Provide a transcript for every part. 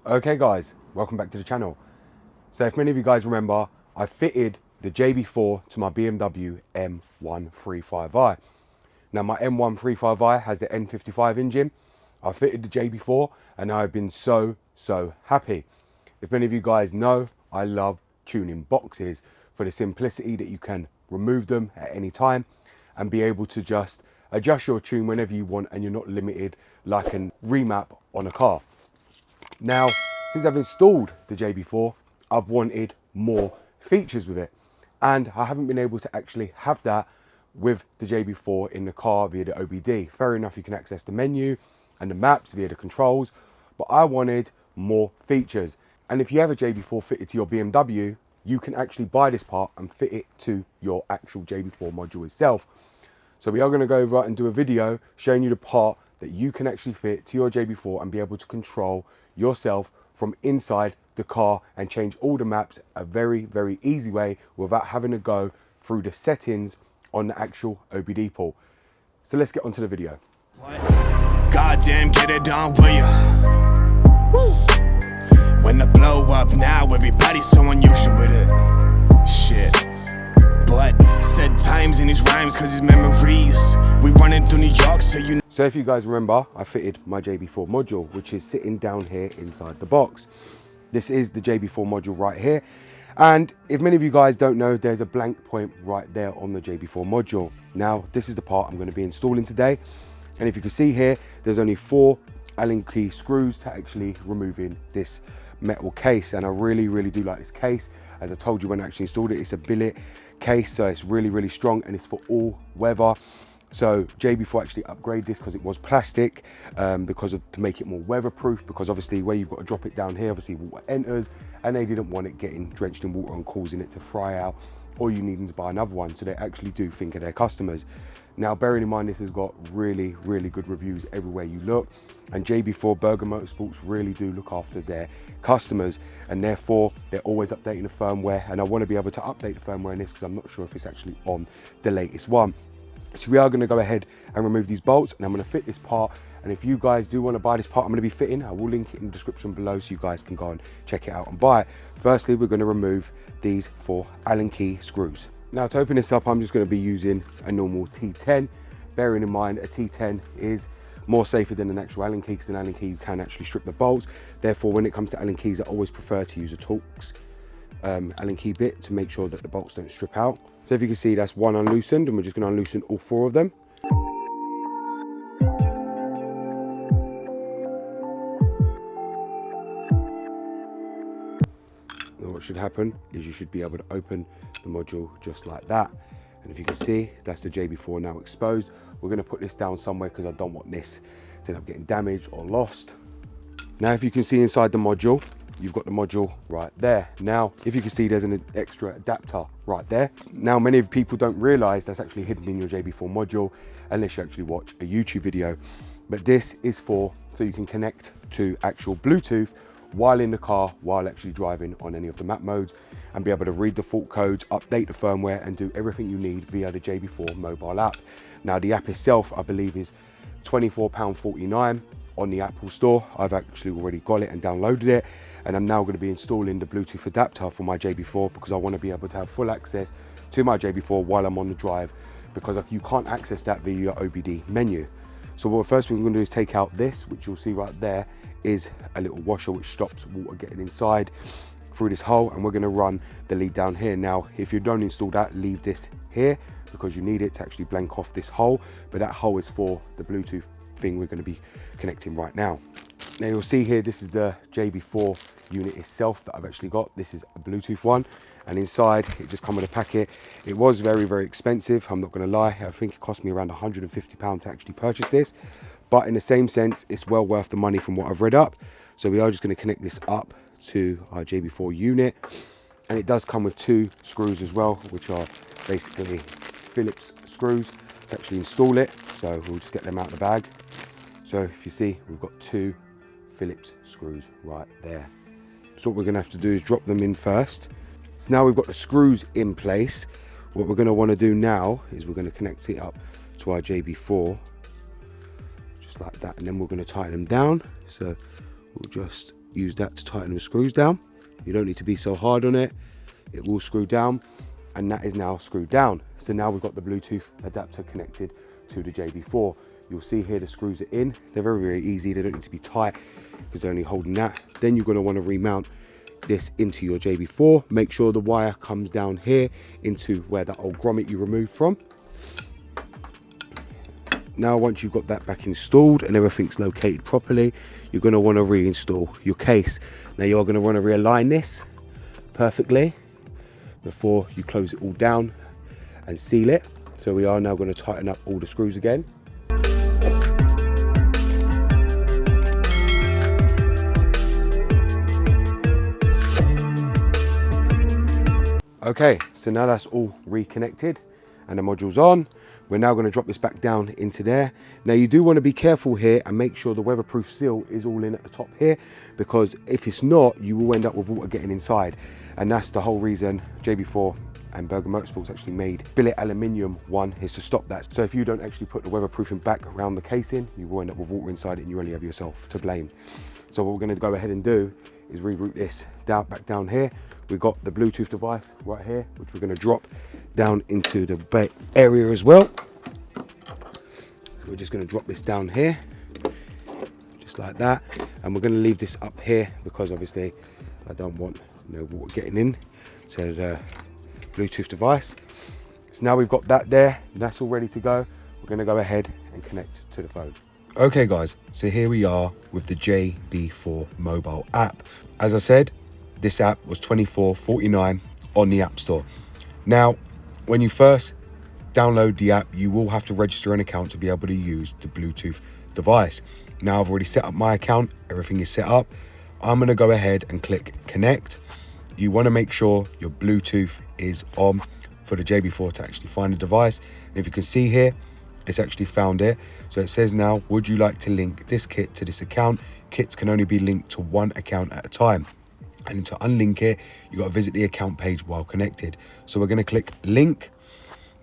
Okay guys, welcome back to the channel. So if many of you guys remember, I fitted the JB4 to my BMW M135i. Now my M135i has the N55 engine. I fitted the JB4 and I've been so happy. If many of you guys know, I love tuning boxes for the simplicity that you can remove them at any time and be able to just adjust your tune whenever you want, and you're not limited like a remap on a car. Now, since I've installed the JB4, I've wanted more features with it, and I haven't been able to actually have that with the JB4 in the car via the OBD. Fair enough, you can access the menu and the maps via the controls, but I wanted more features. And if you have a JB4 fitted to your BMW, you can actually buy this part and fit it to your actual JB4 module itself. So we are going to go over and do a video showing you the part that you can actually fit to your JB4 and be able to control yourself from inside the car and change all the maps a very easy way without having to go through the settings on the actual OBD port. So let's get onto the video. Goddamn, get it done, will ya? Woo. When the blow up now, everybody's so unusual with it. Shit. But said times in his rhymes cause his memories. We running through New York, so you know. So if you guys remember, I fitted my JB4 module, which is sitting down here inside the box. This is the JB4 module right here. And if many of you guys don't know, there's a blank point right there on the JB4 module. Now, this is the part I'm going to be installing today. And if you can see here, there's only 4 Allen key screws to actually removing this metal case. And I really do like this case. As I told you when I actually installed it, it's a billet case, so it's really strong and it's for all weather. So JB4 actually upgraded this because it was plastic, to make it more weatherproof, because obviously where you've got to drop it down here, obviously water enters, and they didn't want it getting drenched in water and causing it to fry out, or you needing to buy another one. So they actually do think of their customers. Now, bearing in mind, this has got really good reviews everywhere you look, and JB4 Berger Motorsports really do look after their customers, and therefore they're always updating the firmware, and I want to be able to update the firmware in this because I'm not sure if it's actually on the latest one. So we are going to go ahead and remove these bolts, and I'm going to fit this part. And if you guys do want to buy this part I'm going to be fitting, I will link it in the description below so you guys can go and check it out and buy it. Firstly, we're going to remove these 4 Allen key screws. Now, to open this up, I'm just going to be using a normal T10, bearing in mind a T10 is more safer than an actual Allen key, because an Allen key you can actually strip the bolts. Therefore, when it comes to Allen keys, I always prefer to use a Torx Allen key bit to make sure that the bolts don't strip out. So if you can see, that's 1 unloosened, and we're just going to unloosen all 4 of them. Now what should happen is you should be able to open the module just like that. And if you can see, that's the JB4 now exposed. We're going to put this down somewhere because I don't want this to end up getting damaged or lost. Now if you can see inside the module, you've got the module right there. Now, if you can see, there's an extra adapter right there. Now, many people don't realize that's actually hidden in your JB4 module unless you actually watch a YouTube video. But this is so you can connect to actual Bluetooth while in the car, while actually driving on any of the map modes, and be able to read the fault codes, update the firmware, and do everything you need via the JB4 mobile app. Now, the app itself, I believe, is £24.49 on the Apple Store. I've actually already got it and downloaded it, and I'm now going to be installing the Bluetooth adapter for my JB4 because I want to be able to have full access to my JB4 while I'm on the drive, because you can't access that via your OBD menu. So what first we're going to do is take out this, which you'll see right there is a little washer which stops water getting inside through this hole, and we're going to run the lead down here. Now, if you don't install that, leave this here because you need it to actually blank off this hole, but that hole is for the Bluetooth thing we're going to be connecting right now. Now you'll see here, this is the JB4 unit itself that I've actually got. This is a Bluetooth one, and inside it just comes with a packet. It was very expensive, I'm not going to lie. I think it cost me around £150 to actually purchase this, but in the same sense, it's well worth the money from what I've read up. So we are just going to connect this up to our JB4 unit, and it does come with 2 screws as well, which are basically Phillips screws to actually install it. So we'll just get them out of the bag. So if you see, we've got 2 Phillips screws right there. So what we're going to have to do is drop them in first. So now we've got the screws in place. What we're going to want to do now is we're going to connect it up to our JB4 just like that, and then we're going to tighten them down. So we'll just use that to tighten the screws down. You don't need to be so hard on it. It will screw down, and that is now screwed down. So now we've got the Bluetooth adapter connected to the JB4. You'll see here the screws are in. They're very, very easy. They don't need to be tight because they're only holding that. Then you're going to want to remount this into your JB4. Make sure the wire comes down here into where that old grommet you removed from. Now, once you've got that back installed and everything's located properly, you're going to want to reinstall your case. Now, you are going to want to realign this perfectly before you close it all down and seal it. So we are now going to tighten up all the screws again. Okay, so now that's all reconnected and the module's on. We're now going to drop this back down into there. Now you do want to be careful here and make sure the weatherproof seal is all in at the top here, because if it's not, you will end up with water getting inside. And that's the whole reason JB4 and Berger Motorsports actually made billet aluminium one, is to stop that. So if you don't actually put the weatherproofing back around the casing, you will end up with water inside it and you only have yourself to blame. So what we're going to go ahead and do is reroute this back down here. We've got the Bluetooth device right here, which we're going to drop down into the bay area as well. We're just going to drop this down here, just like that. And we're going to leave this up here because obviously I don't want no water getting in to the Bluetooth device. So now we've got that there, and that's all ready to go. We're going to go ahead and connect to the phone. Okay guys, so here we are with the JB4 mobile app. As I said, this app was $24.49 on the App Store. Now, when you first download the app, you will have to register an account to be able to use the Bluetooth device. Now, I've already set up my account. Everything is set up. I'm going to go ahead and click connect. You want to make sure your Bluetooth is on for the JB4 to actually find the device. And if you can see here, it's actually found it. So it says now, would you like to link this kit to this account? Kits can only be linked to one account at a time. And to unlink it, you got to visit the account page while connected. So we're going to click link.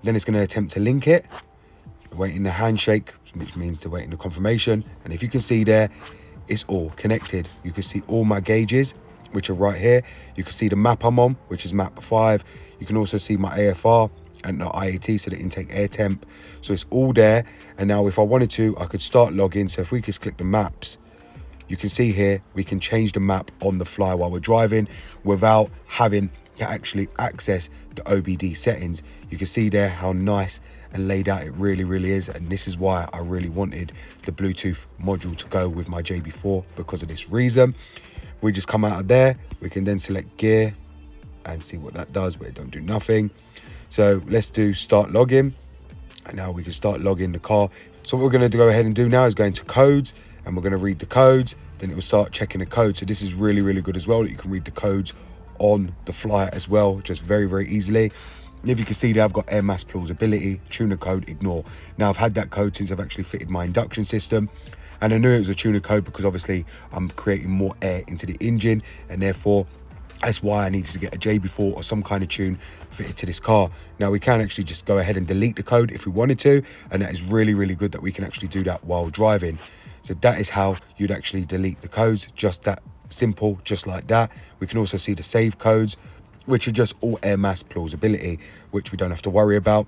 Then it's going to attempt to link it. Waiting the handshake, which means they're waiting the confirmation. And if you can see there, it's all connected. You can see all my gauges, which are right here. You can see the map I'm on, which is map 5. You can also see my AFR and the IAT, so the intake air temp. So it's all there. And now if I wanted to, I could start logging. So if we just click the maps, you can see here, we can change the map on the fly while we're driving without having to actually access the OBD settings. You can see there how nice and laid out it really is. And this is why I really wanted the Bluetooth module to go with my JB4, because of this reason. We just come out of there. We can then select gear and see what that does, but it don't do nothing. So let's do start logging. And now we can start logging the car. So what we're going to go ahead and do now is go into codes, and we're going to read the codes. Then it will start checking the code. So this is really good as well, that you can read the codes on the fly as well, just very easily. And if you can see there, I've got air mass plausibility, tuner code, ignore. Now I've had that code since I've actually fitted my induction system, and I knew it was a tuner code because obviously I'm creating more air into the engine, and therefore that's why I needed to get a JB4 or some kind of tune fitted to this car. Now we can actually just go ahead and delete the code if we wanted to, and that is really good that we can actually do that while driving. So that is how you'd actually delete the codes, just that simple, just like that. We can also see the save codes, which are just all air mass plausibility, which we don't have to worry about.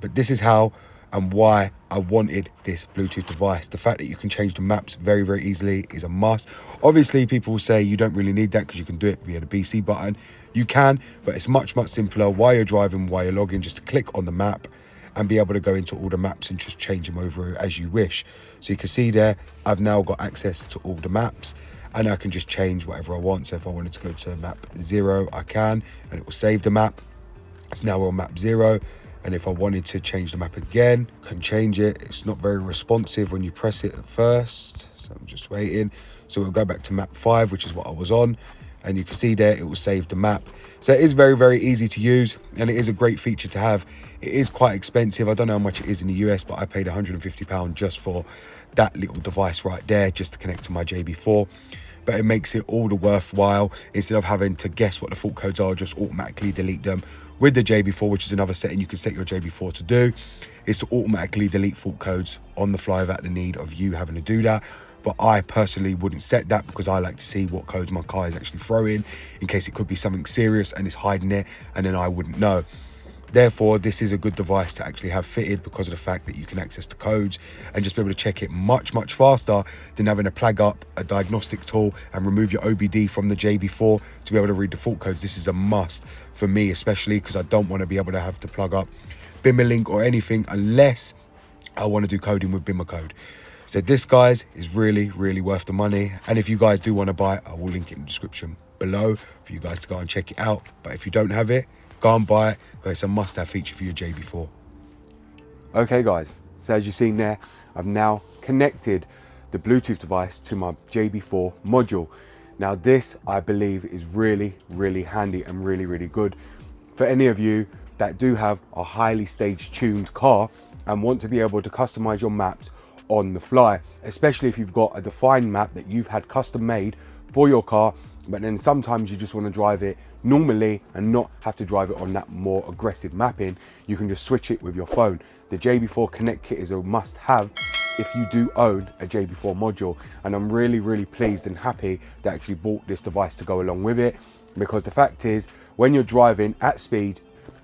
But this is how and why I wanted this Bluetooth device. The fact that you can change the maps very easily is a must. Obviously, people will say you don't really need that because you can do it via the BC button. You can, but it's much simpler while you're driving, while you're logging, just to click on the map and be able to go into all the maps and just change them over as you wish. So you can see there, I've now got access to all the maps, and I can just change whatever I want. So if I wanted to go to map 0, I can, and it will save the map. So now we're on map 0. And if I wanted to change the map again, I can change it. It's not very responsive when you press it at first, so I'm just waiting. So we'll go back to map 5, which is what I was on, and you can see there it will save the map. So it is very easy to use, and it is a great feature to have. It is quite expensive. I don't know how much it is in the US, but I paid £150 just for that little device right there, just to connect to my JB4. But it makes it all the worthwhile. Instead of having to guess what the fault codes are, just automatically delete them. With the JB4, which is another setting you can set your JB4 to do, is to automatically delete fault codes on the fly without the need of you having to do that. but I personally wouldn't set that because I like to see what codes my car is actually throwing in case it could be something serious and it's hiding it and then I wouldn't know. Therefore, this is a good device to actually have fitted because of the fact that you can access the codes and just be able to check it much faster than having to plug up a diagnostic tool and remove your OBD from the JB4 to be able to read the fault codes. This is a must for me, especially because I don't want to be able to have to plug up Bimmerlink or anything unless I want to do coding with Bimmer code. So this, guys, is really worth the money. And if you guys do want to buy it, I will link it in the description below for you guys to go and check it out. But if you don't have it, go and buy it. It's a must-have feature for your JB4. Okay, guys, so as you've seen there, I've now connected the Bluetooth device to my JB4 module. Now this, I believe, is really handy and really good for any of you that do have a highly stage tuned car and want to be able to customize your maps on the fly, especially if you've got a defined map that you've had custom made for your car, but then sometimes you just want to drive it normally and not have to drive it on that more aggressive mapping. You can just switch it with your phone. The JB4 Connect kit is a must have if you do own a JB4 module, and I'm really pleased and happy that I actually bought this device to go along with it, because the fact is, when you're driving at speed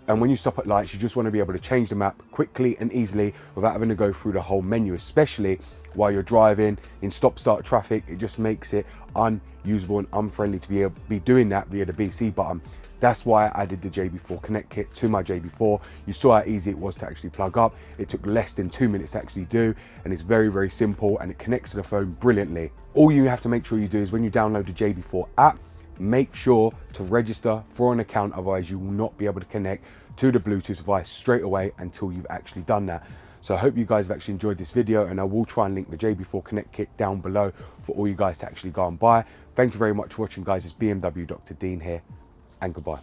and when you stop at lights, you just want to be able to change the map quickly and easily without having to go through the whole menu, especially while you're driving in stop-start traffic. It just makes it unusable and unfriendly to be doing that via the BC button. That's why I added the JB4 Connect kit to my JB4. You saw how easy it was to actually plug up. It took less than 2 minutes to actually do, and it's very simple, and it connects to the phone brilliantly. All you have to make sure you do is when you download the JB4 app, make sure to register for an account, otherwise you will not be able to connect to the Bluetooth device straight away until you've actually done that. So I hope you guys have actually enjoyed this video, and I will try and link the JB4 Connect kit down below for all you guys to actually go and buy. Thank you very much for watching, guys. It's BMW Dr. Dean here, and goodbye.